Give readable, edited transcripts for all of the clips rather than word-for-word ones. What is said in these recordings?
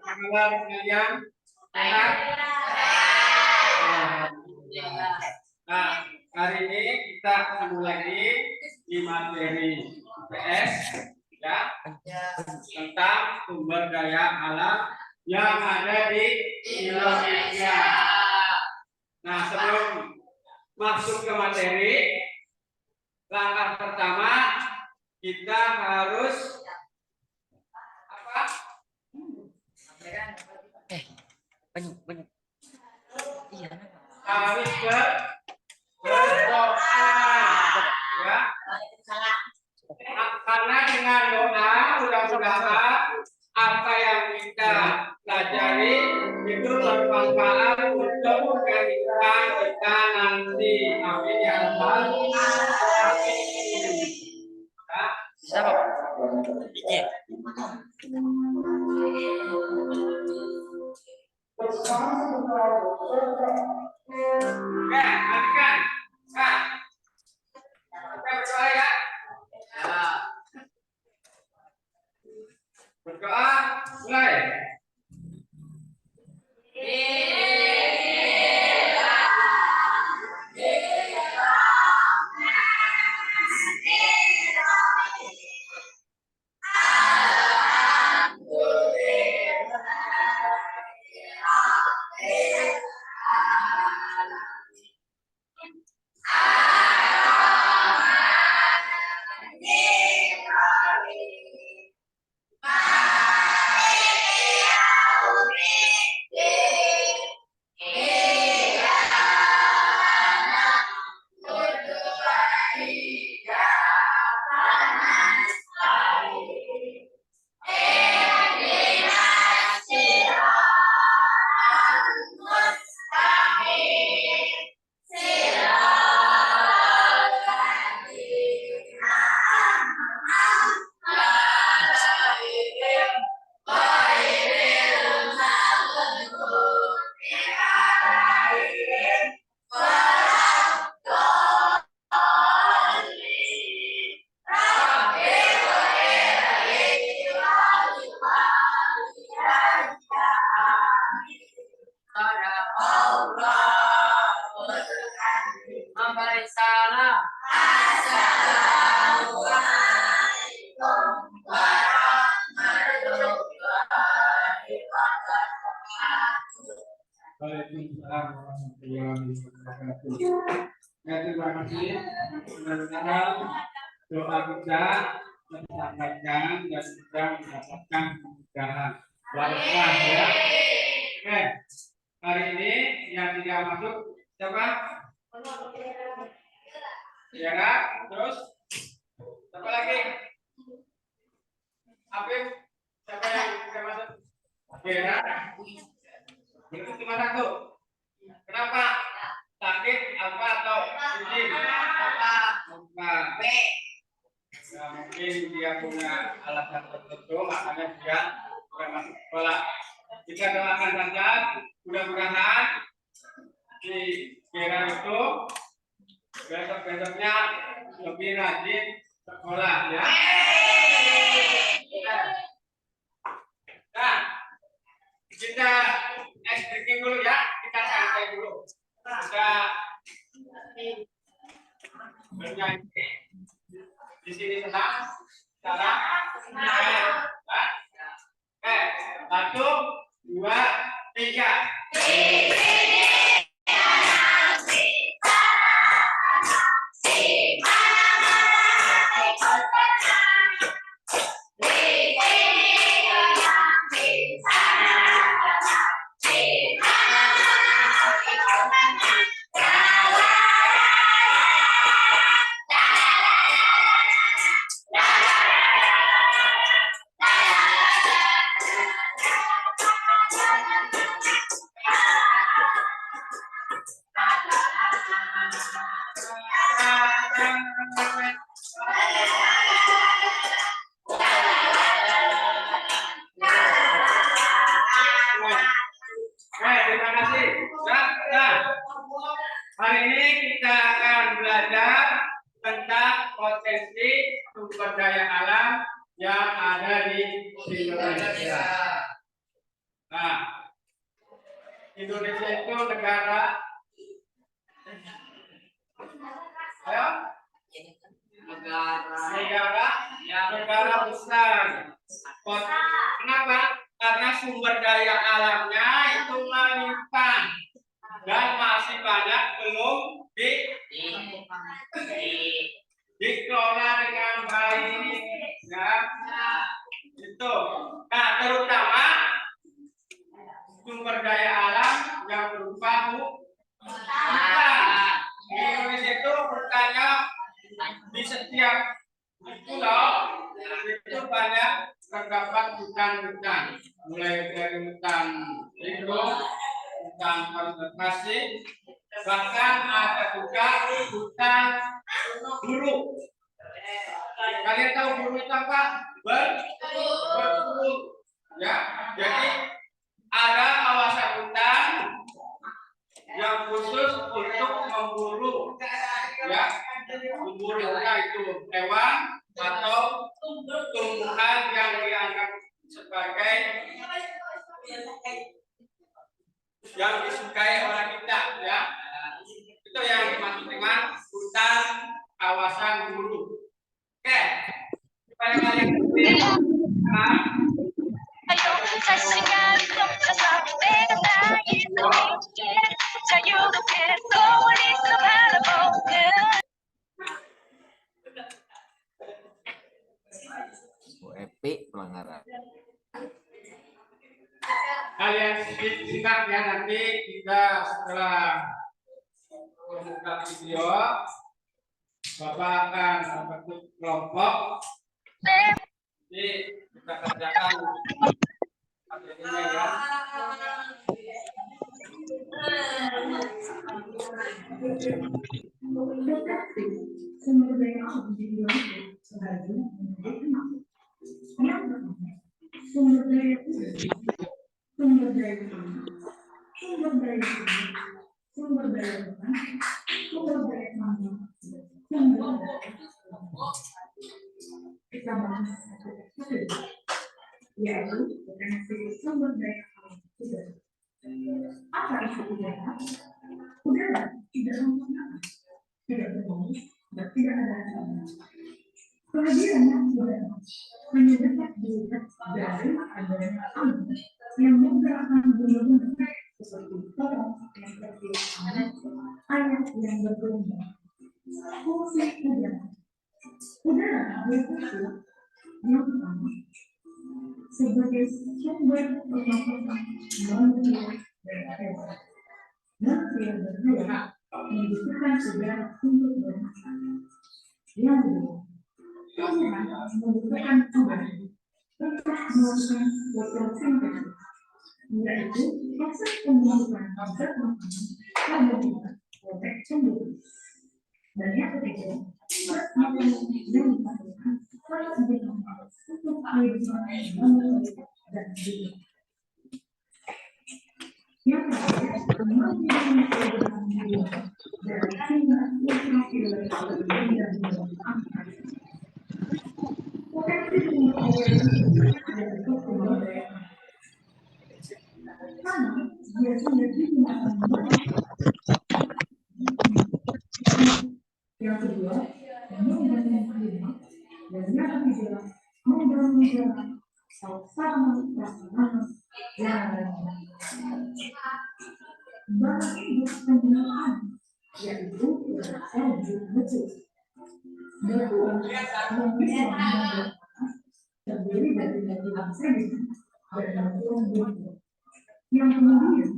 Kabar kalian sehat? Nah, hari ini kita ketemu lagi di materi PS ya tentang sumber daya alam yang ada di Indonesia. Nah, sebelum masuk ke materi, langkah pertama kita harus apa? Iya. Harus berdoa ya. Karena dengan doa mudah-mudahan apa yang kita pelajari itu bermanfaat untuk kehidupan kita nanti. Amin ya rabbal alamin. Siapa? Iki. Oke, lanjutkan. Nah, kita berdoa ya. Berdoa, mulai. Memberi salam. Waalaikumsalam warahmatullahi wabarakatuh. Ya, terima kasih. Mudah-mudahan doa kita tersampaikan dan kita mendapatkan kemudahan. Barokah ya. Oke, hari ini yang tidak masuk siapa? Ya kan? Terus siapa lagi? Afif, siapa yang tidak masuk? Vera. Itu cuma satu. Kenapa? Sakit apa atau izin? Lupa. Ya, mungkin dia punya alasan tertentu, makanya dia tidak masuk sekolah. Kita doakan saja, mudah-mudahan di Vera itu besok-besoknya lebih rajin sekolah ya. Nah, kita ice breaking dulu ya, kita santai dulu. Kita bernyanyi di sini senang, sekarang satu, dua, tiga. Terima kasih. Hari ini kita akan belajar tentang potensi sumber daya alam yang ada di Indonesia. Nah, Indonesia itu negara, ayo, negara besar. Kenapa? Karena sumber daya alamnya itu melimpah dan masih banyak belum dikelola dengan baik, ya. Itu. Nah, terutama sumber daya alam yang berupa hutan. Di Indonesia itu hutannya di setiap pulau itu banyak terdapat hutan-hutan, mulai dari hutan lindung, hutan konservasi, bahkan ada juga hutan buru. Kalian tahu buru itu apa? Berburu, ya. Jadi ada kawasan hutan yang khusus untuk memburu, ya. Memburu itu hewan atau tumbuhan yang dianggap sebagai yang disukai oleh kita, ya. Itu yang dimaksud dengan hutan kawasan buru. Oke, supaya kalian epic pelanggaran. Kalian simak ya, nanti kita setelah membuka video, Bapak akan membentuk kelompok. Jadi kita kerjakan materinya, ya. Sumber daya alam di Indonesia sebagai yang pertama, sumber daya sumber daya sumber daya sumber daya sumber daya kita bahas yaitu potensi sumber daya alam udara. Apa itu udara? Udara tidak sempurna, tidak berfungsi, dan tidak ada asalnya. Kehadirannya udara menyebabkan dilihat dari adanya angin yang menggerakkan benda-benda seperti pohon yang bergelombang, air yang bergelombang. Fungsi udara berfungsi yang pertama sebagai sumber pernafasan manusia dan hewan. Manusia dan hewan membutuhkan udara untuk bernafas. Yang kedua, tumbuhan membutuhkan udara untuk melakukan fotosintesis, yaitu proses pembentukan zat makanan pada proses tumbuhan. Dan yang ketiga, zat makanan yang diperlukan harus digunakan untuk kehidupan manusia dan hidup. Yang ketiga, menggunakan kehidupan hidup dari tingkat ultraviolet dan angkat. Potensi sumber daya adalah sumber daya karena biasanya digunakan yang kedua, menggunakan klima, dan yang ketiga, menggunakan sama pasangan yang lainnya. Bahan hidup penggunaan yaitu salju betul. Batuan yang bisa membuat terdiri dari batuan sedimen dan batuan batu. Yang kemudian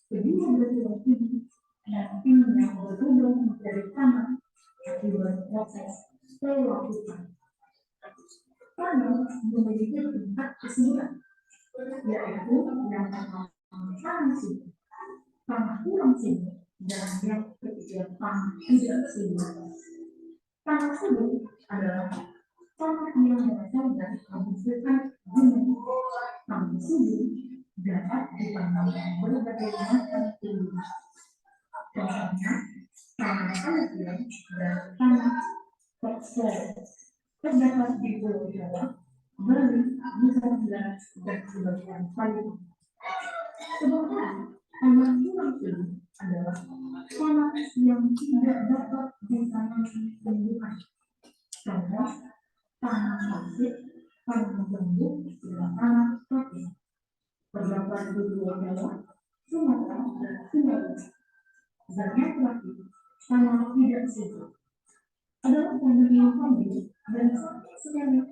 kedua batuan ini nantinya berubah menjadi tanah akibat proses pewakukan. Tanah memiliki tingkat kesulitan, yaitu yang pertama tanah subur, tanah kurang subur, dan yang ketiga tanah tidak subur. Tanah subur adalah tanah yang berasal dari pembentukan gunung. Tanah subur dapat ditanamkan berbagai macam tumbuhan. Contohnya, tanah alluvium dan tanah foxglove terdapat di Pulau Jawa, Bali bisa dibilang dan sebagian paling. Sementara tanah pulau ini adalah tanah yang tidak dapat ditanami tumbuhan. Contoh, tanah pasir, tanah bambu, dan tanah kopi. Terdapat di Pulau Jawa, Sumatera, dan Sulawesi. Dan yang terakhir, tanah tidak subur adalah tanah yang kambing dan sama sekali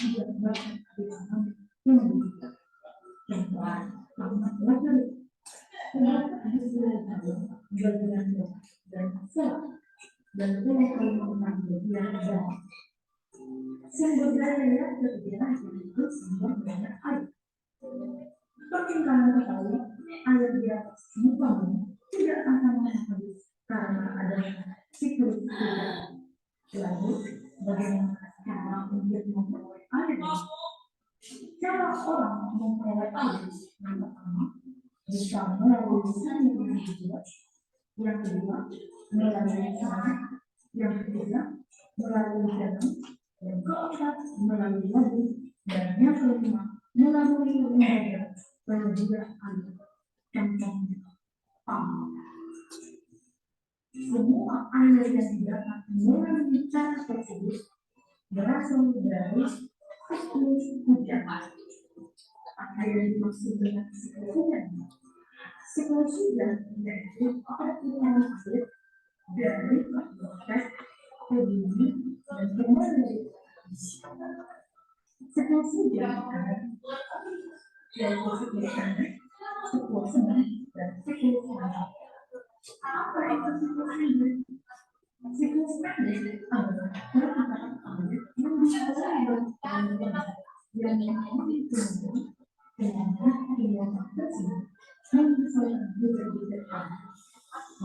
tidak dapat ditanami tumbuhan. Contoh, tanah laterit terdapat di seluruh bagian bawah dan selatan dan Pulau Kalimantan bagian bawah. Sumber daya yang tersedia yaitu sumber daya air. Seperti kalian ketahui, air di atas muka bumi tidak akan habis karena adanya siklus udara. Lalu, bagaimana cara untuk memperoleh air? Cara orang memperoleh air yang pertama bisa melalui saluran hidro, yang kedua melalui tanah, yang ketiga melalui danau, yang keempat melalui waduk, dan yang kelima melalui lembaga penyedia air. Contohnya, semua air yang didapat melalui cara tersebut berasal dari siklus hujan. Apa yang dimaksud dengan siklus hujan? Siklus hujan yaitu perputaran air dari proses ke bumi dan kembali dari siklus hujan yaitu siklus pendek, siklus sedang, dan siklus panjang. Apa itu siklus pendek? Siklus pendek adalah perputaran air yang dimulai yang mengalami tumbuh dengan kegiatan tersebut menyelesaikan bibit-bibit air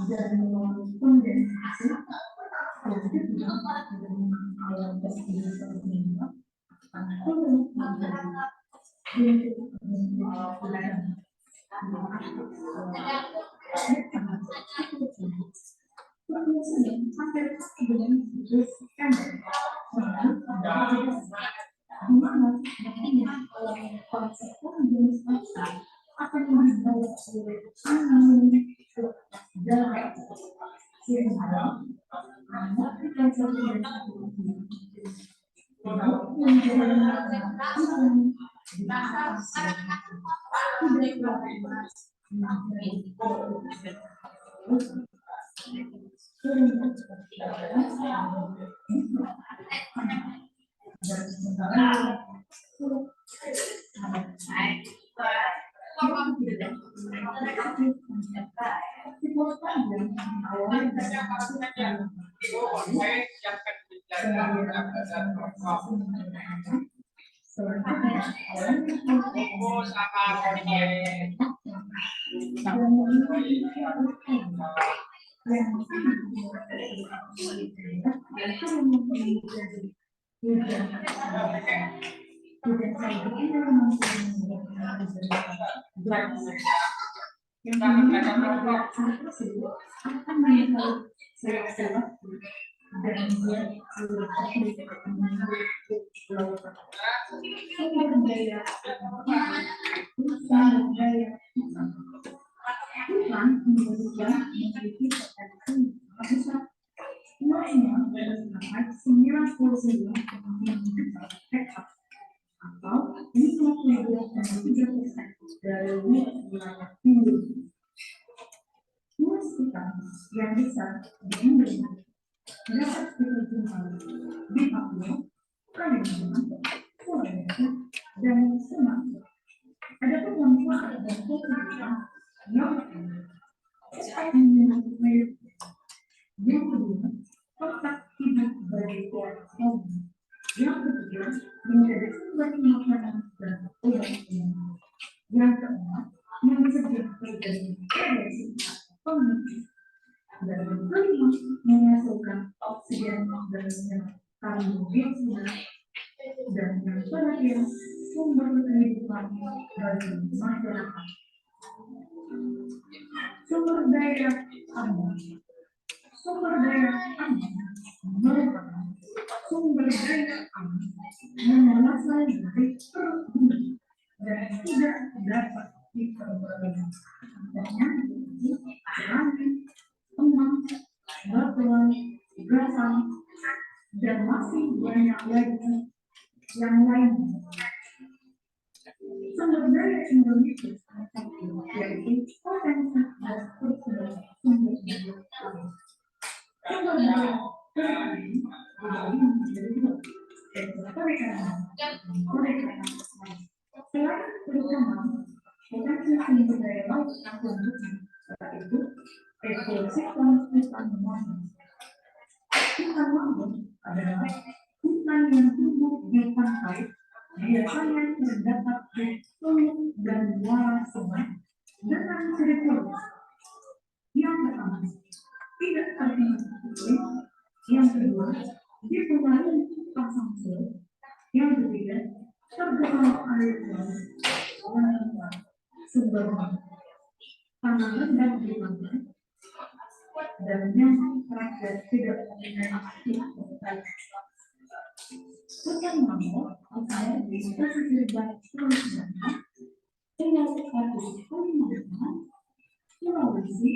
dan melalui kondensasi yang kedua dengan alam tersebut terbentuk turun menjadi bentuk bulan kemudian sampai dengan siklus pendek di mana nantinya konsep jenis akan dibawa oleh angin darat sehingga anak konsep yang yang bisa diambil dapat kita jumpai di Papua, Kalimantan, Sulawesi, dan Sumatera. Adapun manfaat dan keuntungan yang yang kedua, otak hidup bagi keluarga kami. Yang ketiga, menjadi sumber makanan dan obat-obatan. Yang keempat, mencegah terjadi radiasi pemicu. Dan yang kelima, menghasilkan oksigen dan karbon dioksida. Dan yang terakhir, sumber kehidupan bagi masyarakat. Sumber daya alam. Sumber daya alam merupakan sumber daya alam yang berasal dari perut bumi dan tidak dapat diperbarui. Contohnya angin, emas, batuan, garam, dan masih banyak lagi yang lainnya. Sumber daya Indonesia yaitu potensi dan pertumbuhan sumber daya alam. Sumber daya alam dibagi menjadi dua, yaitu perikanan dan perikanan. Selain perikanan, potensi sumber daya laut yang selanjutnya yaitu ekosistem hutan mangrove. Hutan mangrove adalah hutan yang tumbuh di pantai, biasanya terdapat di hulu dan muara sungai dengan ciri khas. Yang pertama, tidak terkena iklim. Yang kedua, dipengaruhi pasang surut. Yang ketiga, tergenang air laut. Yang keempat, sumber tanah rendah di pantai. Dan yang terakhir, tidak memiliki hutan. Hutan mangrove ada di pesisir barat Sulawesi, Pulau Kalimantan, Sulawesi,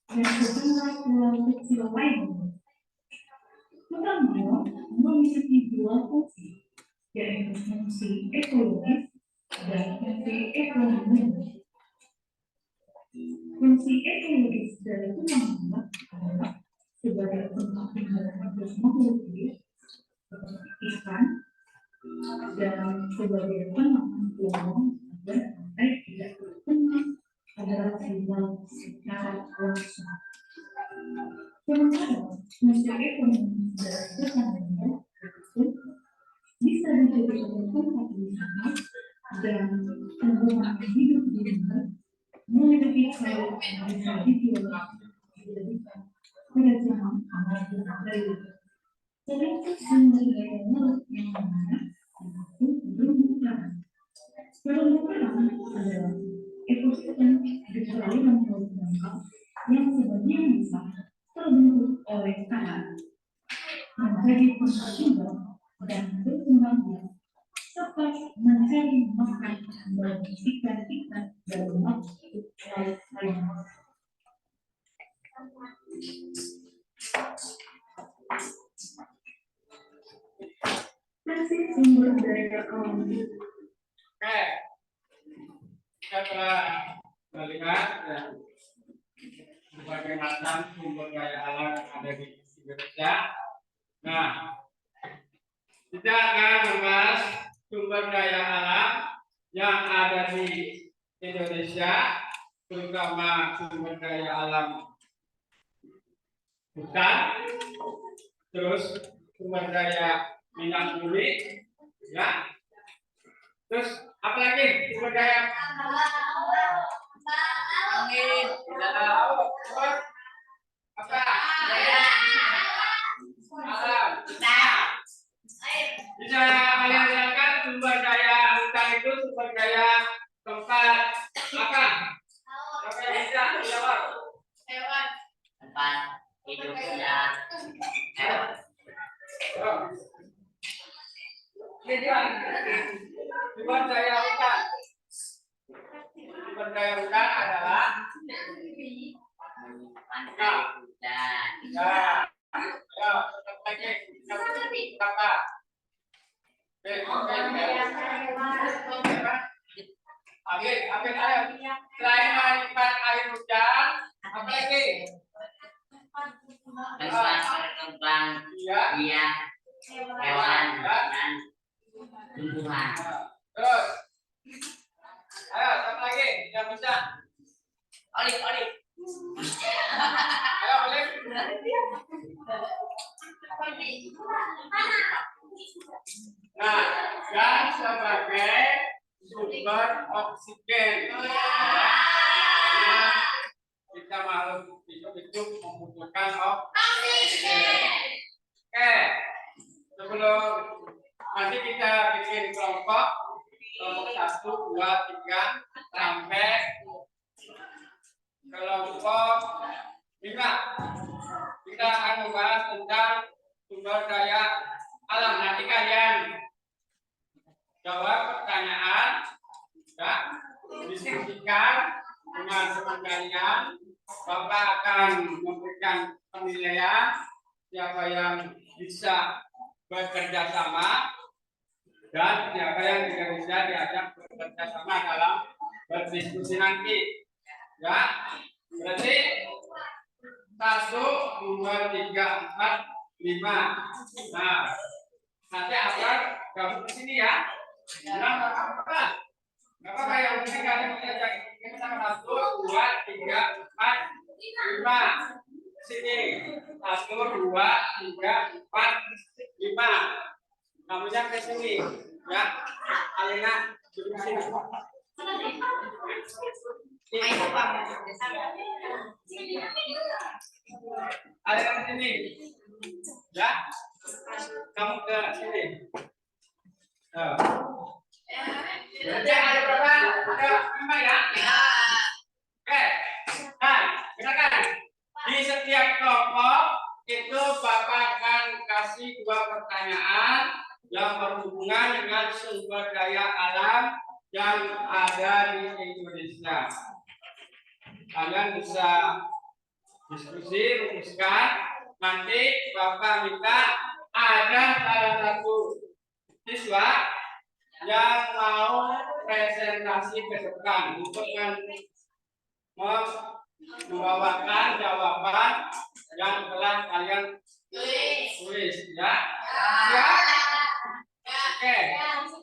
dan sejumlah pulau kecil lainnya. Hutan mangrove memiliki dua fungsi, yaitu fungsi ekologis dan fungsi ekonomi. Fungsi ekologis dari hutan mangrove adalah sebagai tempat tinggal untuk makhluk hidup seperti ikan dan sebagai penanganan peluang agar pantai tidak terkena abrasi laut secara langsung. Sementara fungsi ekonomi dari hutan mangrove itu bisa dijadikan tempat wisata dan tumbuhan hidup di darat, memiliki sayur yang bisa dijual dijadikan kerajinan amal budaya. Selain sumber daya laut yang banyak, yaitu terumbu karang. Terumbu karang adalah ekosistem di perairan laut dangkal yang sebagian besar terbentuk oleh karang, menjadi tempat tinggal dan berkembang biak, serta mencari makan bagi ikan-ikan dan makhluk laut lainnya. Fungsi sumber daya alam. Oke, kita telah melihat ya, berbagai macam sumber daya alam yang ada di Indonesia. Nah, kita akan membahas sumber daya alam yang ada di Indonesia, terutama sumber daya alam hutan, terus sumber daya minyak bumi, ya. Terus apa lagi sumber daya angin, laut, terus apa? Alam. Bisa kalian lihatkan sumber daya hutan itu sumber daya tempat apa? Apa yang bisa dijawab? Hewan. Tempat hidupnya hewan. Sumber daya hutan. Sumber daya hutan adalah Pantai hutan. ya, ya, tetap lagi apa? Ambil air. Selain menyimpan air hujan, apa lagi? Tempat berkembang biak hewan dan tumbuhan. Terus, ayo, satu lagi, yang bisa. Olip. Ayo, boleh. Nah, dan sebagai sumber oksigen. Nah, kita makhluk hidup membutuhkan oksigen. Oke, sebelum nanti kita bikin kelompok 1, 2, 3 sampai kelompok 5. Kita akan membahas tentang sumber daya alam. Nanti kalian jawab pertanyaan, ya, diskusikan dengan teman kalian. Bapak akan memberikan penilaian siapa yang bisa bekerja sama dan siapa yang tidak bisa diajak bekerja sama dalam berdiskusi nanti. Ya, berarti 1, 2, 3, 4, 5. Nah, nanti akan gabung ke sini ya. Nah, apa? Apa yang penting kalian diajak kita sama 1, 2, 3, 4, 5. Sini 1, 2, 3, 4, 5. Kamunya ke sini, ya. Alina duduk di sini. Alina ke sini, ya. Kamu ke sini. Jadi ada berapa? Ada 5 ya. Oke. Nah, silakan. Di setiap kelompok itu Bapak akan kasih 2 pertanyaan yang berhubungan dengan sumber daya alam yang ada di Indonesia. Kalian bisa diskusi, rumuskan. Nanti Bapak minta ada salah satu siswa yang mau presentasi ke depan untuk membawakan jawaban yang telah kalian tulis, ya. Ya. Oke,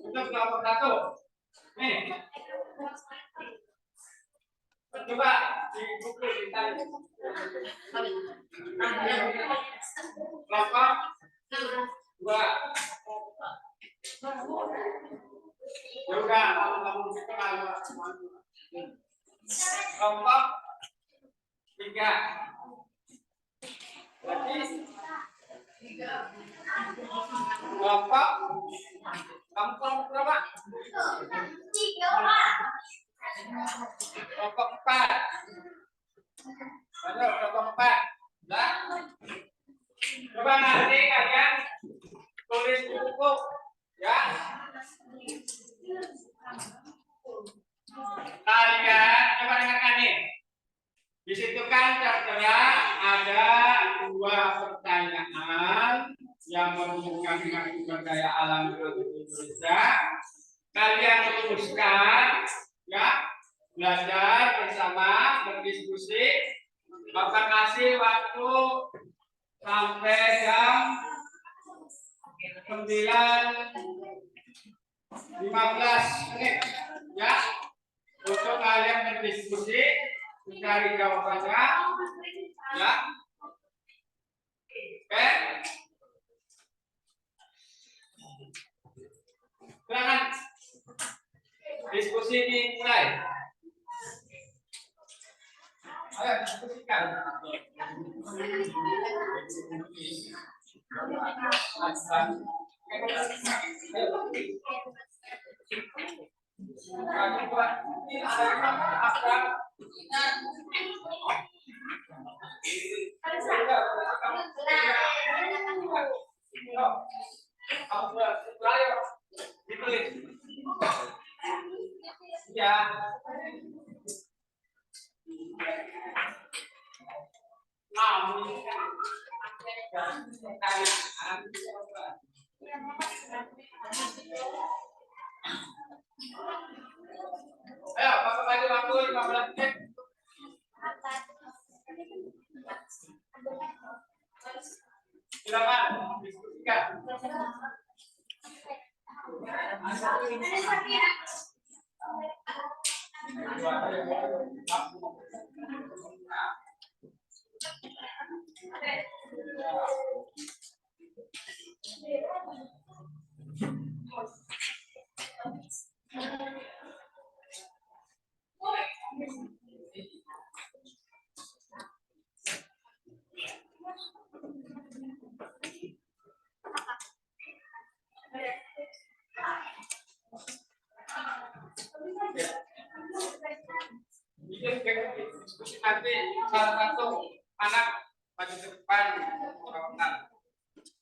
untuk kelompok 1. Nih. Coba di buku ditarik. Kelompok 2. Ya udah, kamu kenal. Kelompok 3. Berarti kelompok berapa? Kelompok 4. Ayo, kelompok 4. Nah, coba nanti kalian tulis di buku, ya. Kalian coba dengarkan nih. Di situ kan tertera ada 2 pertanyaan yang berhubungan dengan sumber daya alam Indonesia. Kalian rumuskan, ya, belajar bersama, berdiskusi. Bapak kasih waktu sampai jam 9:15 menit, ya, untuk kalian berdiskusi, mencari jawabannya, ya. Oke. Silakan diskusi dimulai. Ayo diskusikan. Ya. Ayo, Bapak bagi waktu 15 menit. Silakan diskusikan. Diskusi nanti salah satu anak maju ke depan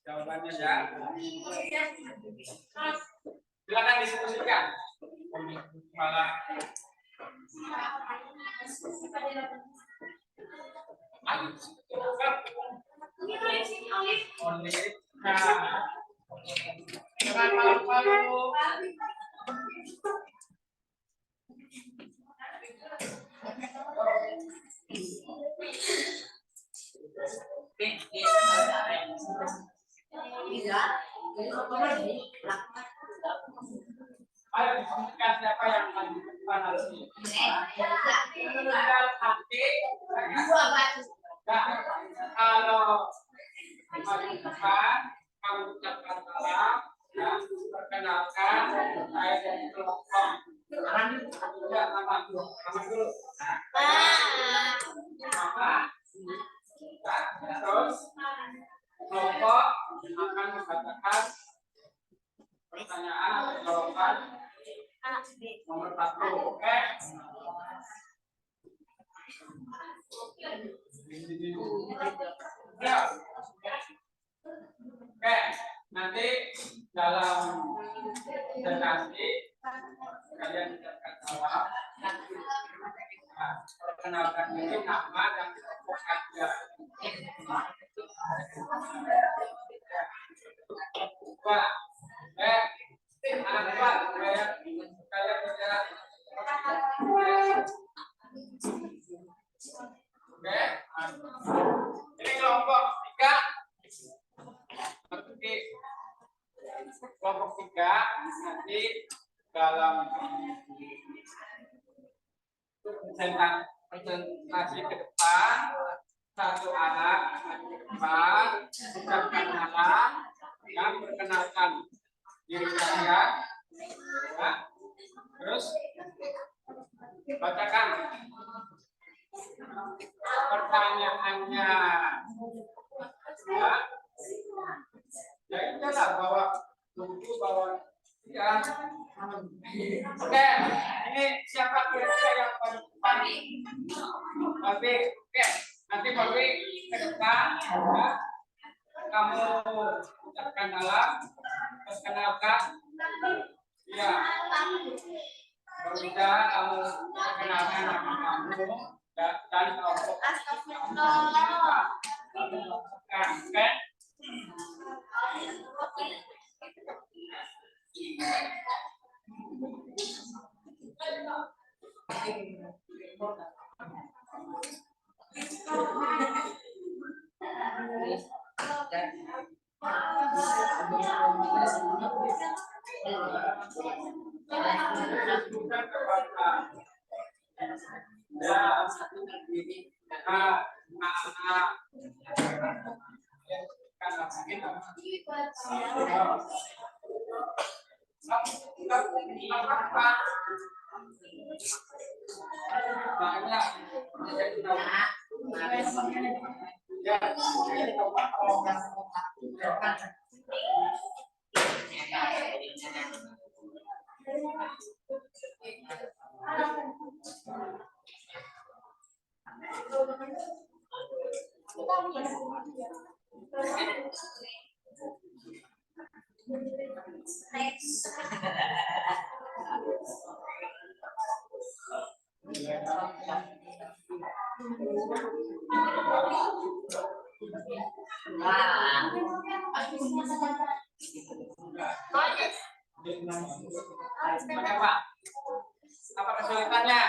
jawabannya, ya. Silakan diskusikan. Kepala. Ayo diskusikan siapa yang paling depan nanti. Tinggal nanti. Kalau maju depan, kamu ucapkan salam, ya, perkenalkan, saya dari kelompok. Ya, nama dulu. Nama, terus kelompok akan mengatakan pertanyaan atau jawaban nomor 1. Oke? Ya. Oke, nanti dalam presentasi kalian ucapkan salam. Nah, perkenalkan diri, nama dan kelompok aja. Pak, anak Pak, supaya kalian bisa. Oke, ini kelompok 3. Nanti kelompok 3 nanti dalam presentasi ke depan, satu anak ke depan ucapkan nama dan perkenalkan diri kalian, ya. Terus bacakan pertanyaannya, ya. Ya itulah bawa buku, bawa ya. Oke, ini siapa kira-kira yang paling depan? Babi, oke. Nanti Babi ke depan, ya. Kamu ucapkan salam, perkenalkan, ya. Barusan kamu perkenalkan nama kamu dan kelompok. Oke. Apa kesulitannya?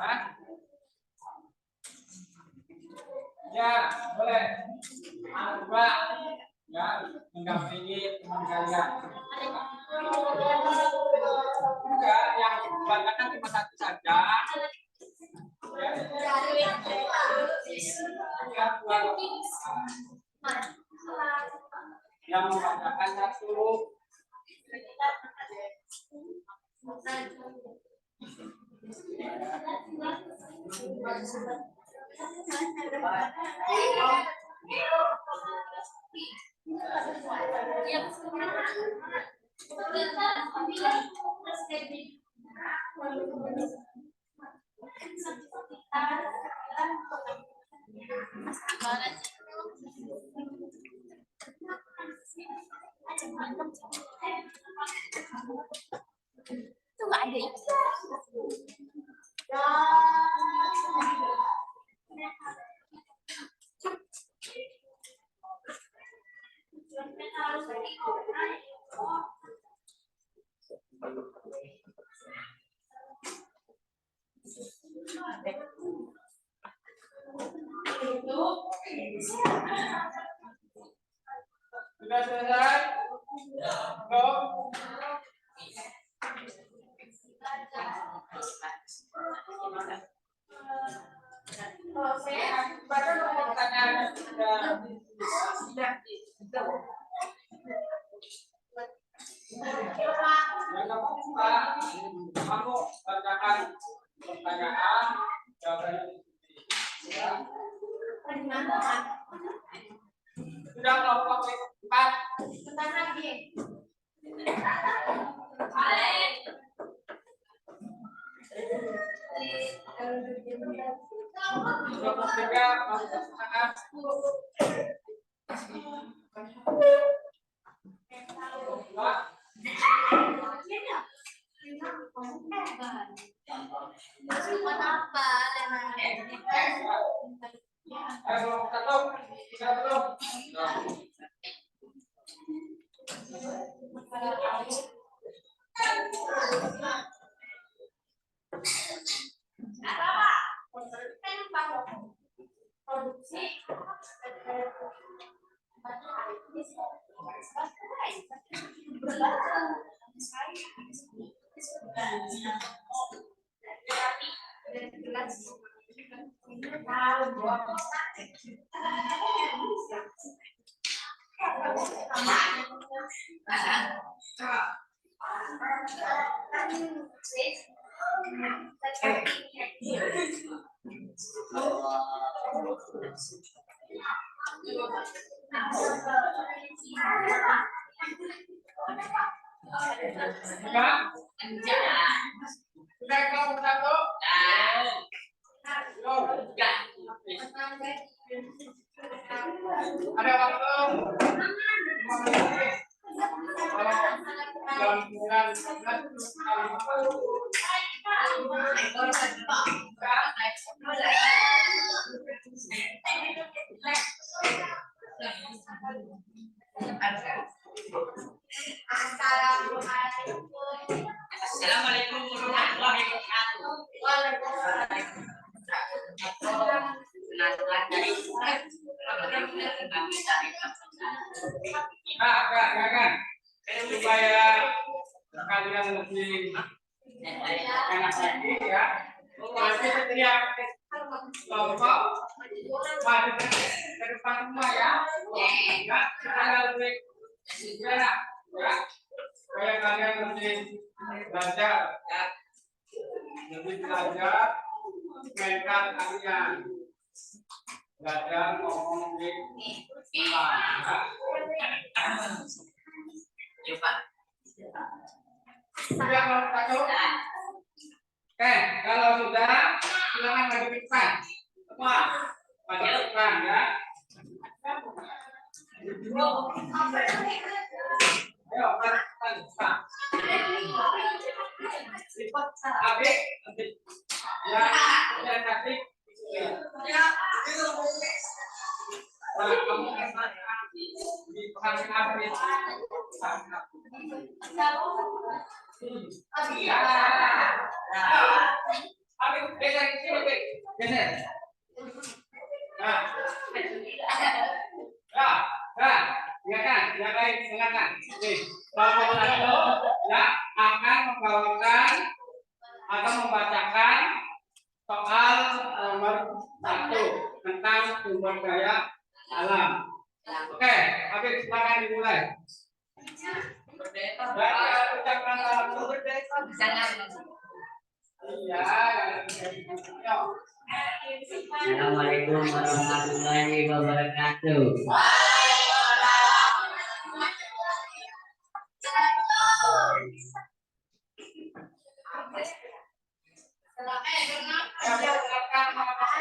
Hah? Ya, boleh. Coba ya mendampingi teman kalian. Enggak, yang kebanyakan cuma satu saja. Ya. Yang membacakan satu. Itu nggak ada itu. Sudah selesai? Belum? Baca nomor pertanyaan sudah. Yang apa? Kamu bacakan pertanyaan jawabannya. Ya. Sudah kelompok 4. Kelompok 3 masuk ke tengah. Kelompok 1 sudah belum? Sudah kelompok 1? Ada waktu 5 menit. Jam 9.15. Assalamualaikum warahmatullahi wabarakatuh. Penasihat dari kami dari Kan supaya kalian lebih enak lagi ya. Nanti setiap kelompok maju ke depan semua ya. Ya, supaya lebih enak ya. Supaya kalian lebih belajar ya. Lebih belajar mental kalian. Belajar ngomong di depan ya. coba. Sudah kelompok 1? Oke, kalau sudah silakan maju ke depan. Semua maju ke depan ya. Ayo, maju ke depan. Adik, ya, saya kasih. Nah, kamu di pengambil apa ya? Iya. Adik, geser ke sini, Adik. Geser. Nah. Ya kan? Ya baik, silakan. Nih, kelompok 1 ya akan membawakan atau membacakan soal nomor 1 tentang sumber daya alam. Oke, Habib silakan dimulai. Ucapkan salam sumber daya alam. Iya. Assalamualaikum warahmatullahi wabarakatuh.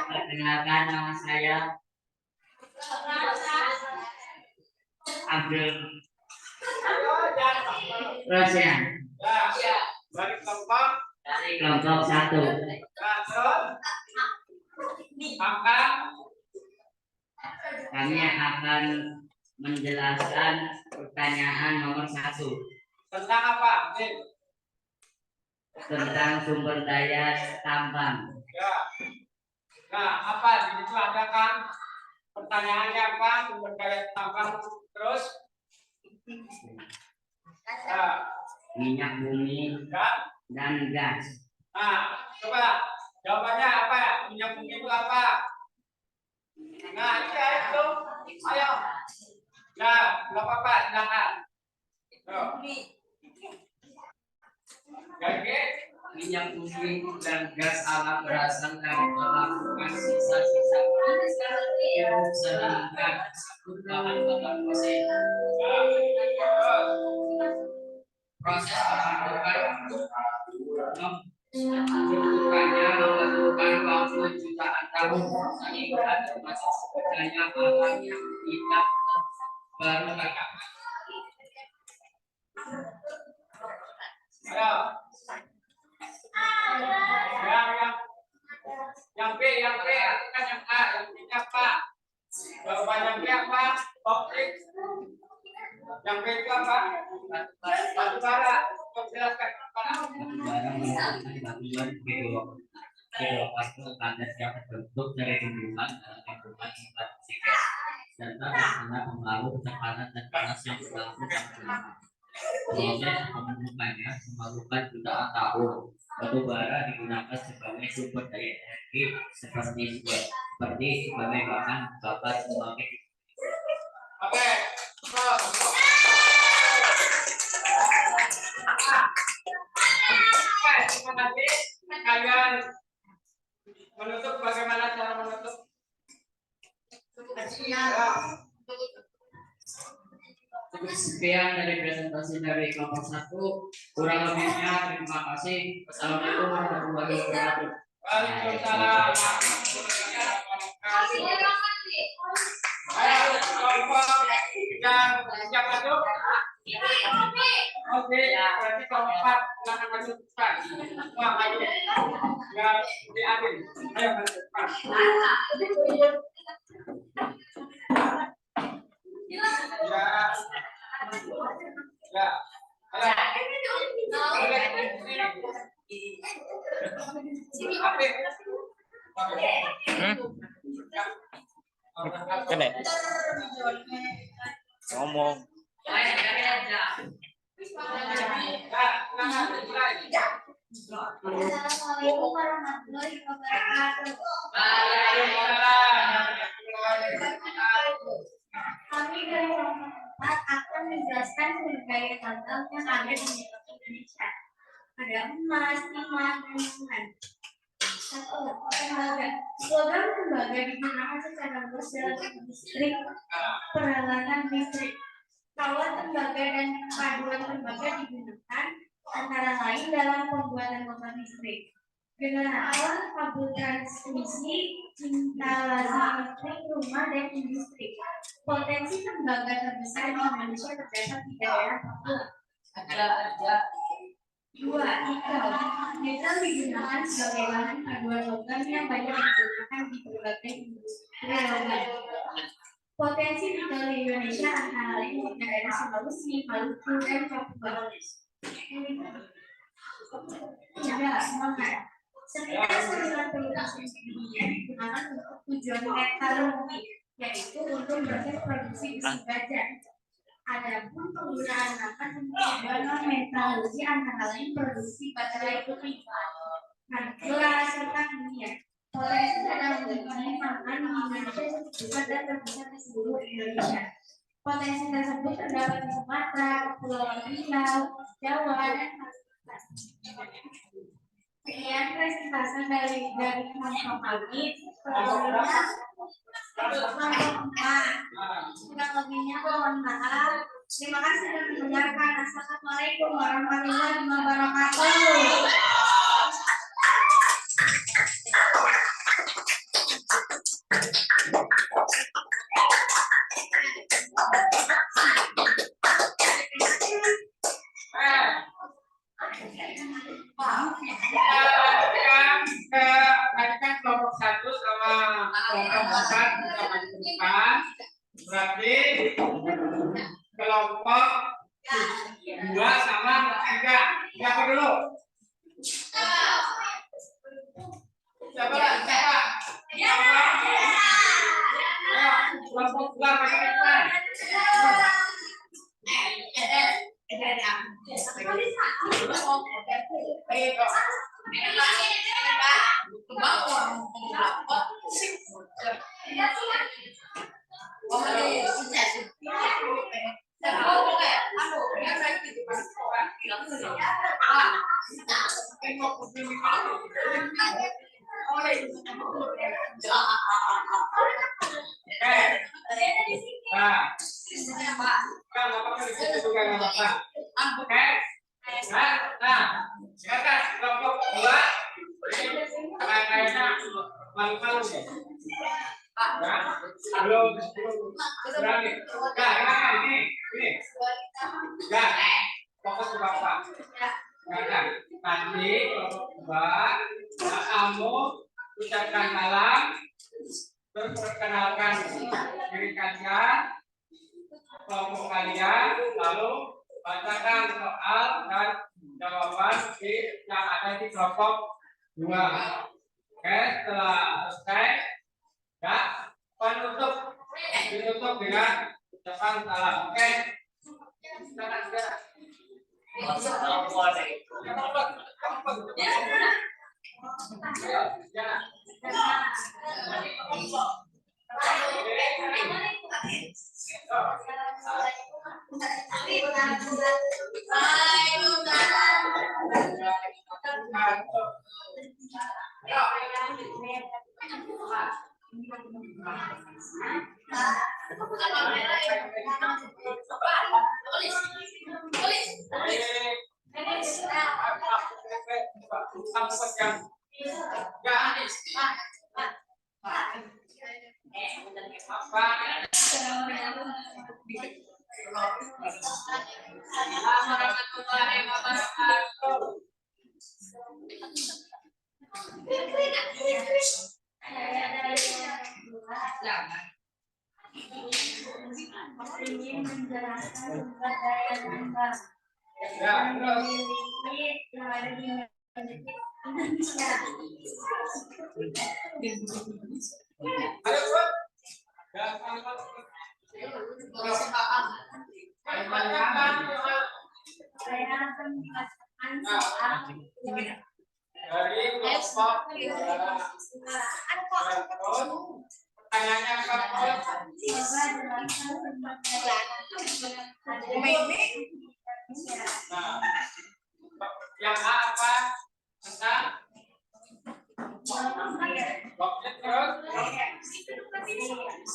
Perkenalkan nama saya Abdul Rosyan Ya. Dari kelompok. dari kelompok 1. Nah, terus akan Kami akan menjelaskan pertanyaan nomor 1 tentang apa? Nih. tentang sumber daya tambang. Ya. Nah, apa di situ ada kan? Pertanyaannya apa? Sumber daya tambang terus? Minyak bumi Ya. dan gas. Nah, coba jawabannya apa? Minyak bumi itu apa? Nah, iya itu. Ayo. Nah, nggak apa-apa, silakan. Oke. Minyak bumi dan gas alam berasal dari melakukan sisa-sisa yang sehingga disebut bahan bakar fosil. Proses pembentukannya memerlukan waktu jutaan tahun sehingga termasuk daya alam yang tidak baru kakak. Ayo. Yang B, kan yang A, yang B apa? Jawaban yang B apa? Topik. Yang B itu apa? Batu bara. Coba jelaskan apa? Bara merupakan batuan geological padat yang terbentuk dari tumbuhan dalam lingkungan sekitar oksigen serta terkena pengaruh tekanan dan panas yang berlaku sangat lama. Proses pembentukannya memakan jutaan tahun. Batu bara digunakan sebagai sumber daya energi seperti sebagai bahan bakar pembangkit. Oke. Terima kasih. Kalian menutup, bagaimana cara menutup? Sekian dari presentasi dari kelompok 1. Kurang lebihnya terima kasih. Wassalamualaikum warahmatullahi wabarakatuh. Waalaikumsalam. Ayo kelompok yang siap masuk. Oke, berarti kelompok silakan masuk. Wah, maju. Ya, diambil. Ayo masuk. Ya. Kene. Ngomong. Assalamualaikum warahmatullahi wabarakatuh. Kami dari kelompok 4 akan menjelaskan sumber daya tambang yang ada di Indonesia. Ada emas, timah, dan lingkungan. 1. Tembaga. Slogan tembaga digunakan secara luas dalam industri peralatan listrik. Kawat tembaga dan paduan tembaga digunakan antara lain dalam pembuatan motor listrik, generator, kabel transmisi, instalasi listrik, rumah, dan industri. Potensi tembaga terbesar di Indonesia terdapat di daerah Papua. 2. Nikel. Nikel digunakan sebagai bahan paduan logam yang banyak digunakan di berbagai industri logam. Potensi nikel di Indonesia antara lain di daerah Sulawesi, Maluku, dan Papua. 3. Semangat. Sekitar 90% dunia digunakan untuk tujuan metalurgi, yaitu untuk proses produksi besi baja. Adapun penggunaan lahan untuk tujuan metalurgi antara lain produksi baterai putih, gula, serta minyak. Potensi dalam bidang pangan di Indonesia besar dan terbesar di seluruh Indonesia. Potensi tersebut terdapat di Sumatera, Kepulauan Riau, Jawa, dan Kalimantan. Sekian presentasi dari kelompok kami. Kurang lebihnya mohon maaf. Terima kasih sudah mendengarkan. Assalamualaikum warahmatullahi wabarakatuh. kelompokkan kita menentukan berarti kelompok 2 sama 3. Siapa dulu? Siapa? Kelompok 2 macam apa? Silakan kelompok 2 kayaknya malu-malu nih. Belum berani. Ini. Fokus ke Bapak. Nanti kelompok 2 kamu ucapkan salam, perkenalkan diri kalian, kelompok kalian, lalu bacakan soal dan jawaban yang ada di kelompok 2. Oke, setelah selesai, ya, ditutup dengan ucapan salam. Oke, silakan. Ingin menjelaskan sumber daya tambah yang dimiliki yang ada di Indonesia. Saya akan membacakan soal dari kelompok pertanyaannya apa? coba jelaskan sumber daya Nah, yang A apa? Tentang boksit terus.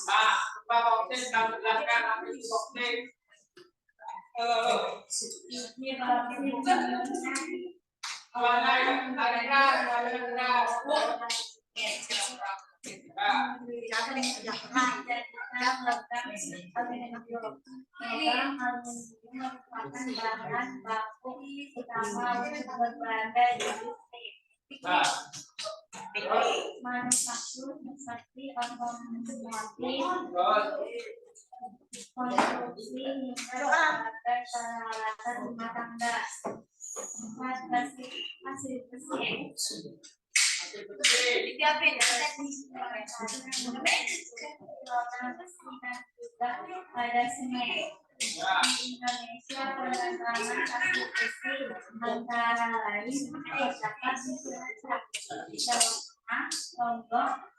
Nah, apa boksit? Kamu jelaskan apa itu boksit? Warna yang ada. bahan baku utama untuk berbagai industri manufaktur seperti otomotif, konstruksi hingga berbagai peralatan rumah tangga. Hasil besi pada semen. Indonesia pengembangan hasil besi antara lain terdapat di Cilacap, Lombok,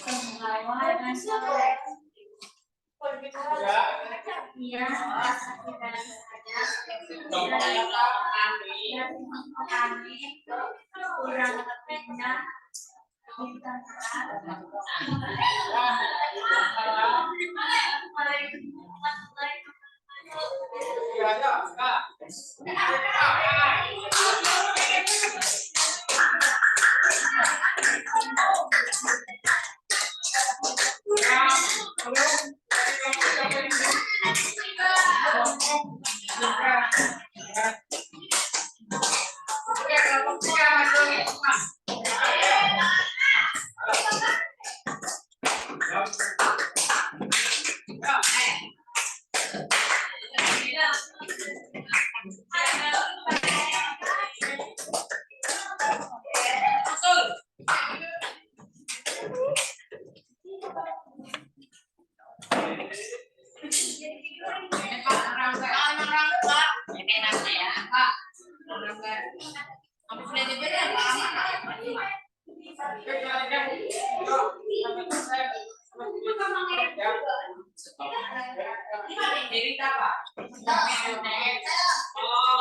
Sumbawa, dan Sulawesi. Ia akibat kami kurang lebihnya bintang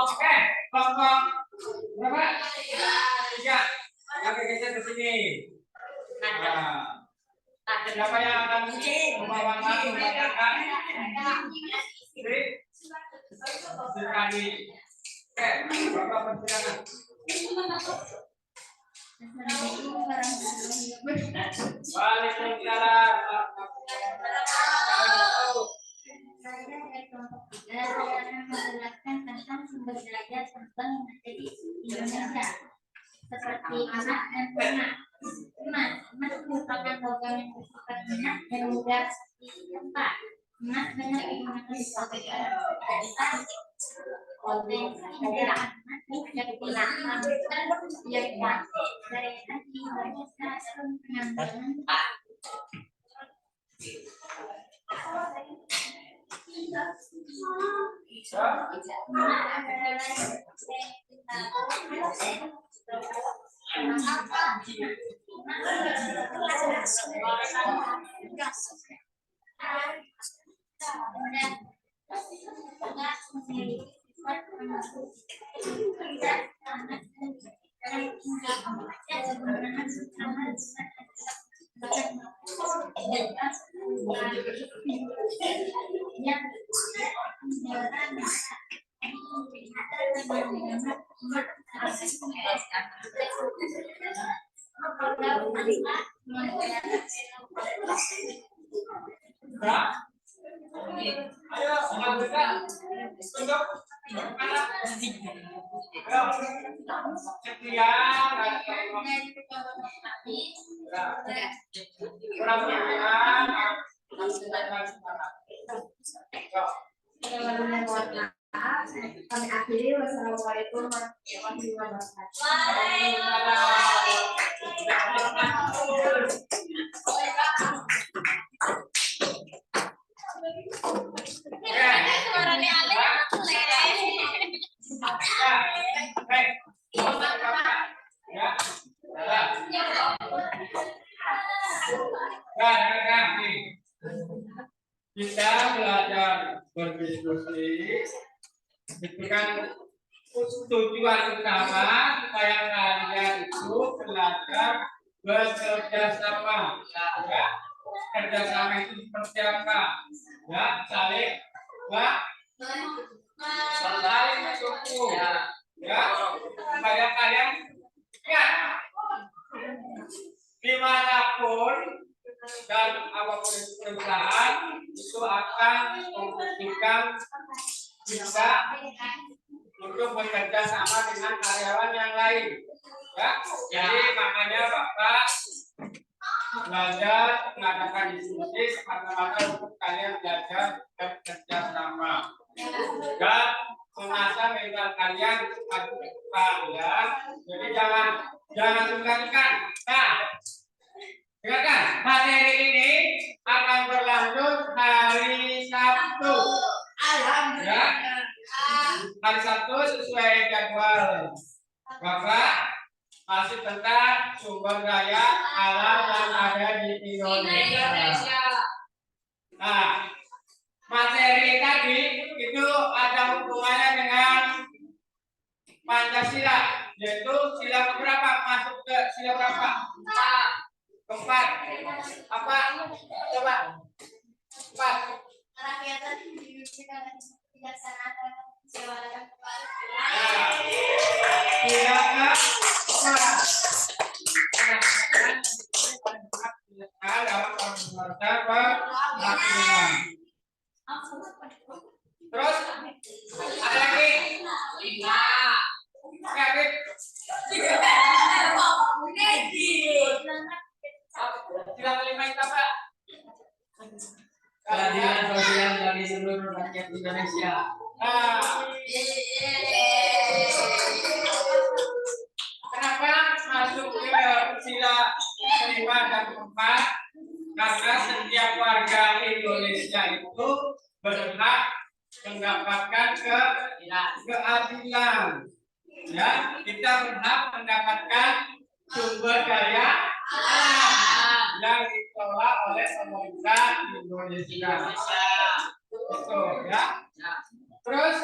Oke, kelompok berapa? 3. Oke, geser ke sini. Nah, siapa yang akan membawakan membacakan? Sekali. Oke, Bapak persilakan. Waalaikumsalam. Saya dari kelompok 3, saya akan menjelaskan tentang sumber daya terbang yang ada di Indonesia, seperti emas dan perak. Emas merupakan logam yang bersifat lunak dan mudah ditempat. Emas banyak digunakan sebagai bahan dasar. Potensi cadangan emas yang digunakan yang dipakai daya tahan Indonesia dalam penambangan. Ayo, selanjutnya untuk anak Kami akhiri. Wassalamualaikum warahmatullahi wabarakatuh. kita belajar berdiskusi itu kan tujuan utama supaya kalian itu belajar bekerja sama, ya. Kerjasama itu seperti apa? Ya, saling mendukung, ya, supaya kalian ya dimanapun dan apapun perusahaan itu akan membuktikan bisa untuk bekerja sama dengan karyawan yang lain, ya. Jadi makanya Bapak belajar mengadakan diskusi semata-mata untuk kalian belajar bekerja sama dan mengasah mental kalian untuk depan, ya. Jadi jangan sungkan-sungkan. Nah, dengarkan, materi ini akan berlanjut hari Sabtu. Ya, hari Sabtu sesuai jadwal Bapak masih tentang sumber daya alam yang ada di Indonesia. Nah, materi tadi itu ada hubungannya dengan Pancasila, yaitu sila berapa masuk ke sila berapa? Keempat. Apa? Coba. 4. Terus ada lagi 5. Sila kelima itu apa? Keadilan sosial bagi seluruh rakyat Indonesia. Kenapa masuk ke sila kelima dan keempat? Karena setiap warga Indonesia itu berhak mendapatkan keadilan. alam. Ya, kita berhak mendapatkan sumber daya alam yang dikelola oleh pemerintah Indonesia. Betul ya. Terus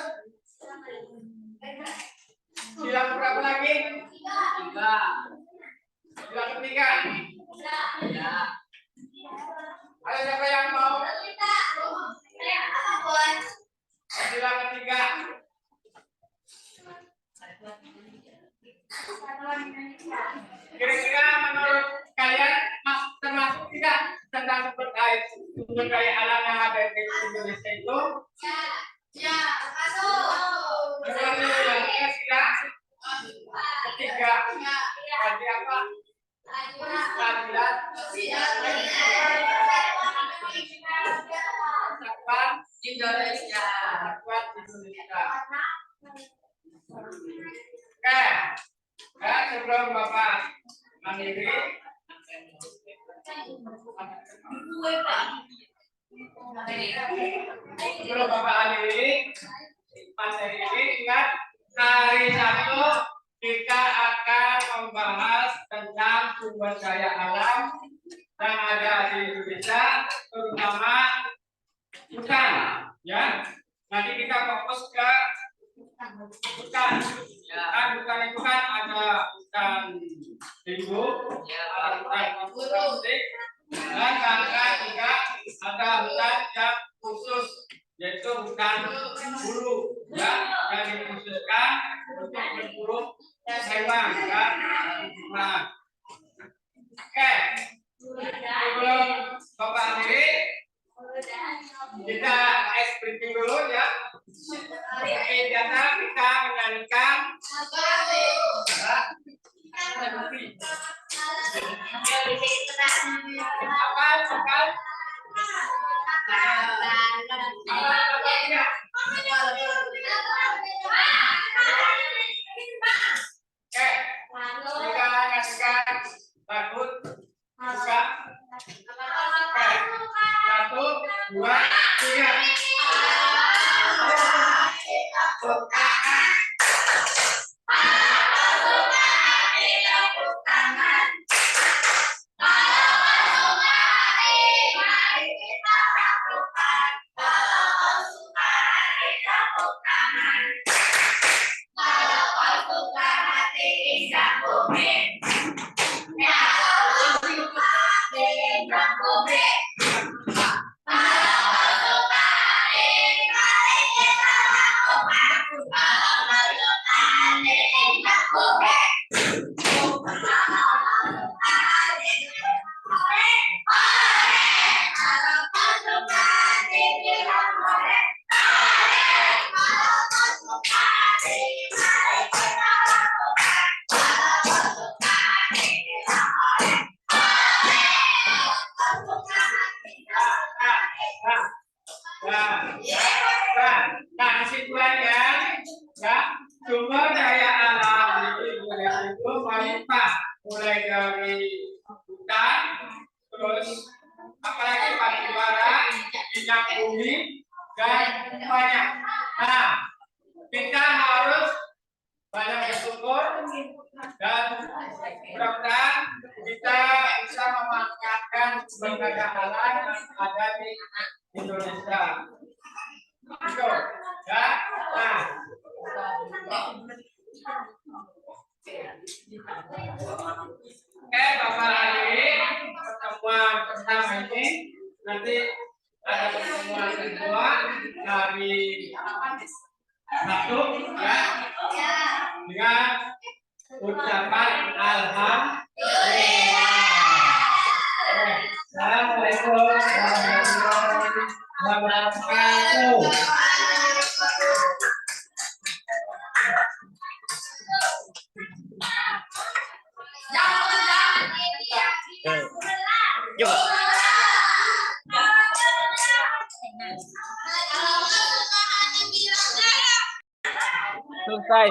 sila berapa lagi? Tiga. Sila ketiga. Ya. Ada siapa yang mau? Sila ketiga. Kira-kira menurut kalian termasuk tidak tentang sumber daya alam yang ada di Indonesia itu? Ya, masuk. Sila ketiga. Tadi apa? Keadilan. Persatuan Indonesia. Persatuan Indonesia. Oke. Ya, sebelum Bapak mengakhiri, sebelum Bapak akhiri materi ini, ingat hari Sabtu kita akan membahas tentang sumber daya alam yang ada di Indonesia, terutama hutan. Ya, nanti kita fokus ke hutan. Kan hutan itu kan ada hutan lindung, ada hutan konservasi, dan kadang juga ada hutan yang khusus, yaitu hutan bulu, ya, yang dikhususkan untuk berburu hewan dan tumbuhan. Oke, sebelum Bapak akhiri, kita briefing dulu ya. Oke, biasa kita menyanyikan takut buka. Satu, dua, tiga. Nah, kesimpulannya, ya, sumber daya alam di Indonesia itu melimpah, mulai dari hutan, terus apalagi batu bara, minyak bumi, dan banyak. Nah, kita harus banyak bersyukur dan mudah-mudahan kita bisa memanfaatkan sumber daya alam yang ada di Indonesia. Itu, ya. Nah, oke, Bapak akhiri pertemuan pertama ini. Nanti ada pertemuan kedua dari satu, ya, dengan ucapan alhamdulillah. Assalamualaikum warahmatullahi wabarakatuh. Selesai.